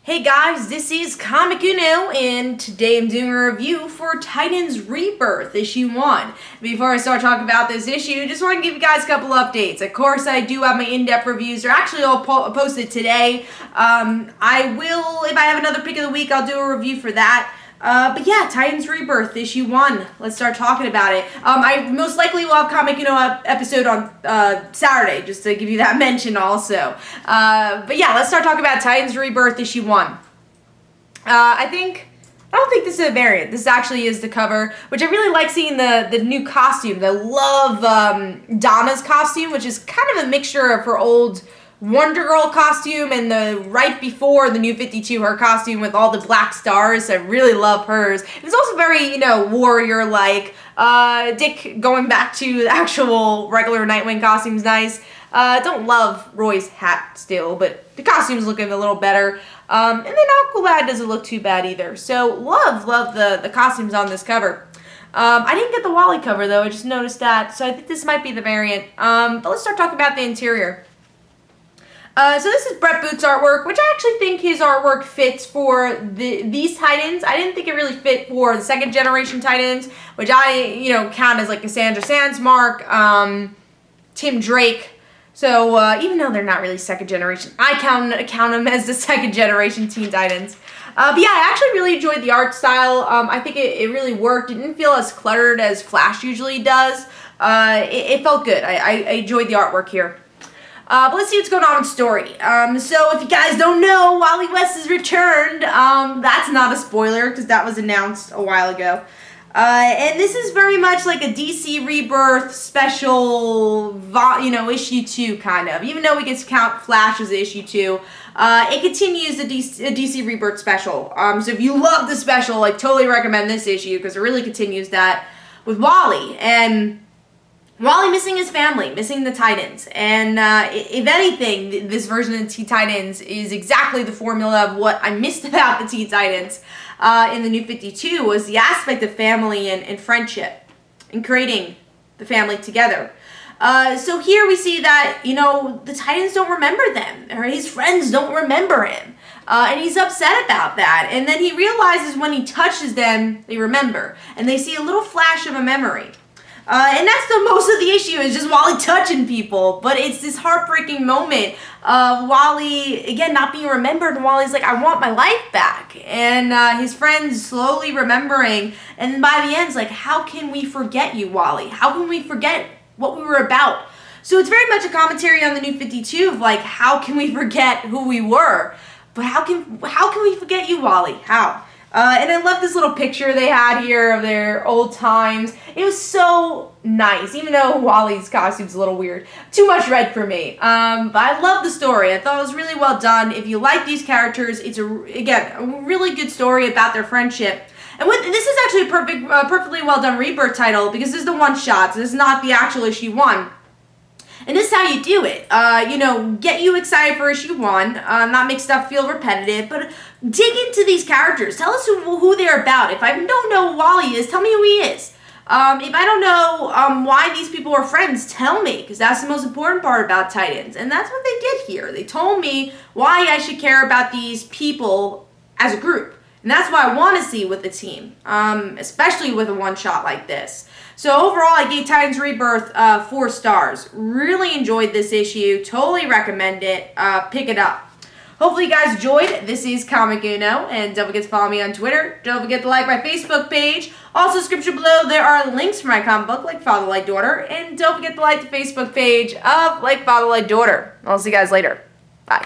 Hey guys, this is Comic Uno, and today I'm doing a review for Titans Rebirth, issue 1. Before I start talking about this issue, just want to give you guys a couple updates. Of course, I do have my in-depth reviews. They're actually all posted today. I will, if I have another pick of the week, I'll do a review for that. But yeah, Titans Rebirth, issue 1. Let's start talking about it. I most likely will have Comic Uno episode on Saturday, just to give you that mention also. But yeah, let's start talking about Titans Rebirth, issue 1. I don't think this is a variant. This actually is the cover, which I really like seeing the new costume. I love Donna's costume, which is kind of a mixture of her old Wonder Girl costume and the right before the New 52, her costume with all the black stars. I really love hers. It's also very, warrior-like. Dick going back to the actual regular Nightwing costume's nice. Don't love Roy's hat still, but the costume's looking a little better. And then Aqualad doesn't look too bad either. So love the costumes on this cover. I didn't get the Wally cover though, I just noticed that. So I think this might be the variant. But let's start talking about the interior. So this is Brett Boots' artwork, which I actually think his artwork fits for these Titans. I didn't think it really fit for the second generation Titans, which I, count as like Cassandra Sandsmark, Tim Drake. So even though they're not really second generation, I count them as the second generation Teen Titans. But yeah, I actually really enjoyed the art style. I think it really worked. It didn't feel as cluttered as Flash usually does. It felt good. I enjoyed the artwork here. But let's see what's going on in story. So if you guys don't know, Wally West has returned. That's not a spoiler because that was announced a while ago. And this is very much like a DC Rebirth special, issue 2 kind of. Even though we get to count Flash as issue 2, it continues the DC Rebirth special. So if you love the special, totally recommend this issue because it really continues that with Wally. And Wally missing his family, missing the Titans, and if anything, this version of the Teen Titans is exactly the formula of what I missed about the Teen Titans in the New 52 was the aspect of family and friendship and creating the family together. So here we see that, the Titans don't remember them, or his friends don't remember him, and he's upset about that, and then he realizes when he touches them, they remember, and they see a little flash of a memory. And that's the most of the issue is just Wally touching people, but it's this heartbreaking moment of Wally, again, not being remembered, and Wally's like, I want my life back, and his friends slowly remembering, and by the end, it's like, how can we forget you, Wally? How can we forget what we were about? So it's very much a commentary on the New 52 of how can we forget who we were? But how can we forget you, Wally? How? And I love this little picture they had here of their old times. It was so nice, even though Wally's costume's a little weird. Too much red for me. But I love the story. I thought it was really well done. If you like these characters, it's, a really good story about their friendship. And this is actually a perfectly well done Rebirth title because this is the one-shot. So this is not the actual issue 1. And this is how you do it. Get you excited for issue 1, not make stuff feel repetitive, but dig into these characters. Tell us who they're about. If I don't know who Wally is, tell me who he is. If I don't know why these people are friends, tell me, because that's the most important part about Titans. And that's what they did here. They told me why I should care about these people as a group. And that's what I want to see with the team, especially with a one-shot like this. So overall, I gave Titans Rebirth 4 stars. Really enjoyed this issue. Totally recommend it. Pick it up. Hopefully you guys enjoyed. This is Comic Uno, and don't forget to follow me on Twitter. Don't forget to like my Facebook page. Also, description below, there are links for my comic book, Like Father, Like Daughter. And don't forget to like the Facebook page of Like Father, Like Daughter. I'll see you guys later.